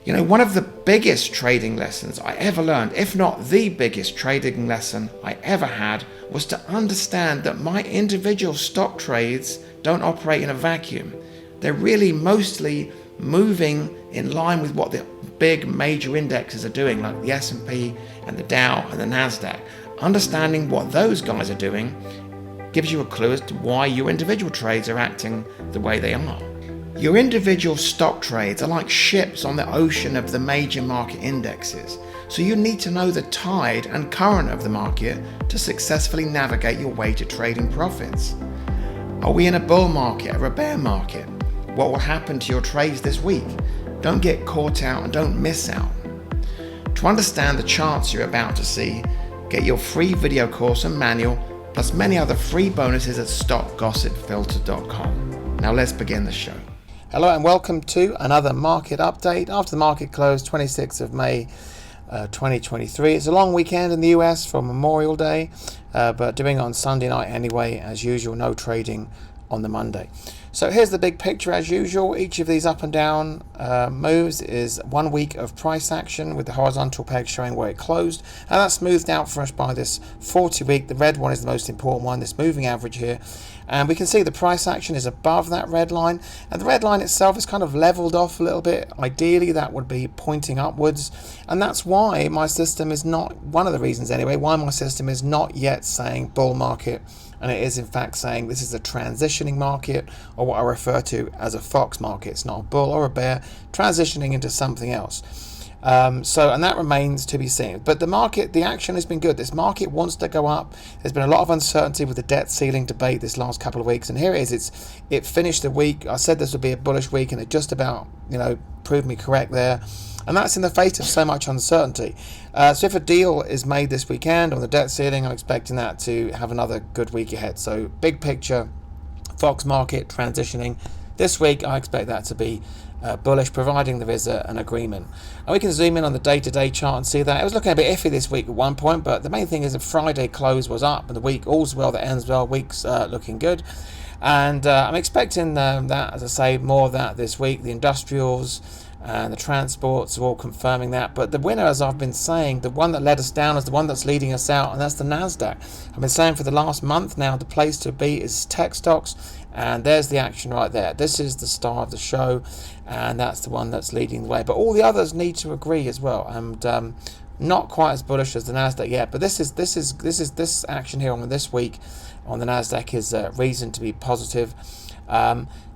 One of the biggest trading lessons I ever learned, if not the biggest trading lesson I ever had, was to understand that my individual stock trades don't operate in a vacuum. They're really mostly moving in line with what the big major indexes are doing, like the S&P and the Dow and the Nasdaq. Understanding what those guys are doing gives you a clue as to why your individual trades are acting the way they are. Your individual stock trades are like ships on the ocean of the major market indexes, so you need to know the tide and current of the market to successfully navigate your way to trading profits. Are we in a bull market or a bear market? What will happen to your trades this week? Don't get caught out and don't miss out. To understand the charts you're about to see, get your free video course and manual, plus many other free bonuses at stockgossipfilter.com. Now let's begin the show. Hello and welcome to another market update after the market closed 26th of May 2023. It's a long weekend in the US for Memorial Day, but doing it on Sunday night anyway, as usual, no trading on the Monday. So here's the big picture as usual. Each of these up and down moves is 1 week of price action with the horizontal peg showing where it closed, and that's smoothed out for us by this 40-week. The red one is the most important one, this moving average here, and we can see the price action is above that red line, and the red line itself is kind of leveled off a little bit. Ideally that would be pointing upwards, and that's why my system is not, one of the reasons anyway, why my system is not yet saying bull market, and it is in fact saying this is a transitioning market, or what I refer to as a fox market. It's not a bull or a bear, transitioning into something else. And that remains to be seen. But the market, the action has been good. This market wants to go up. There's been a lot of uncertainty with the debt ceiling debate this last couple of weeks, and here it is. It finished the week. I said this would be a bullish week, and it just about proved me correct there. And that's in the face of so much uncertainty. So if a deal is made this weekend on the debt ceiling, I'm expecting that to have another good week ahead. So big picture, Fox market transitioning. This week I expect that to be bullish, providing there is an agreement. And we can zoom in on the day-to-day chart and see that. It was looking a bit iffy this week at one point, but the main thing is that Friday close was up, and the week all's well that ends well. Week's looking good. And I'm expecting that, as I say, more of that this week. The industrials and the transports are all confirming that. But the winner, as I've been saying, the one that led us down is the one that's leading us out, and that's the Nasdaq. I've been saying for the last month now, the place to be is tech stocks, and there's the action right there. This is the star of the show, and that's the one that's leading the way. But all the others need to agree as well. And not quite as bullish as the Nasdaq yet, but this action here on this week on the Nasdaq is reason to be positive.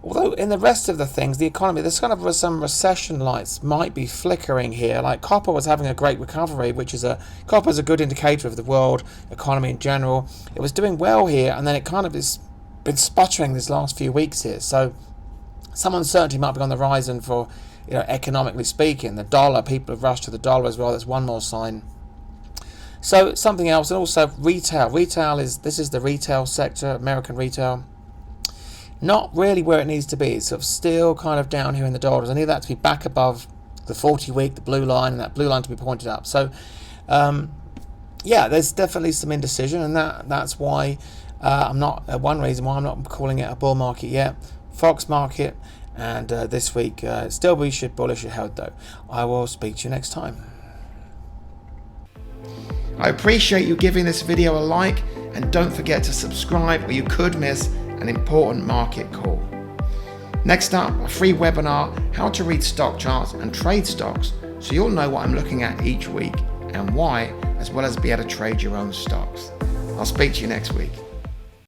Although in the rest of the things, the economy, there's kind of some recession lights might be flickering here. Like copper was having a great recovery, copper's a good indicator of the world economy in general. It was doing well here, and then it kind of has been sputtering these last few weeks here. So some uncertainty might be on the horizon for, economically speaking. The dollar, people have rushed to the dollar as well. There's one more sign. So something else, and also retail. This is the retail sector, American retail. Not really where it needs to be. It's sort of still kind of down here in the dollars. I need that to be back above the 40-week, the blue line, and that blue line to be pointed up. So, there's definitely some indecision, and that's why one reason why I'm not calling it a bull market yet. Fox market, and this week still we should bullish ahead though. I will speak to you next time. I appreciate you giving this video a like, and don't forget to subscribe, or you could miss an important market call. Next up, a free webinar, how to read stock charts and trade stocks, so you'll know what I'm looking at each week and why, as well as be able to trade your own stocks. I'll speak to you next week.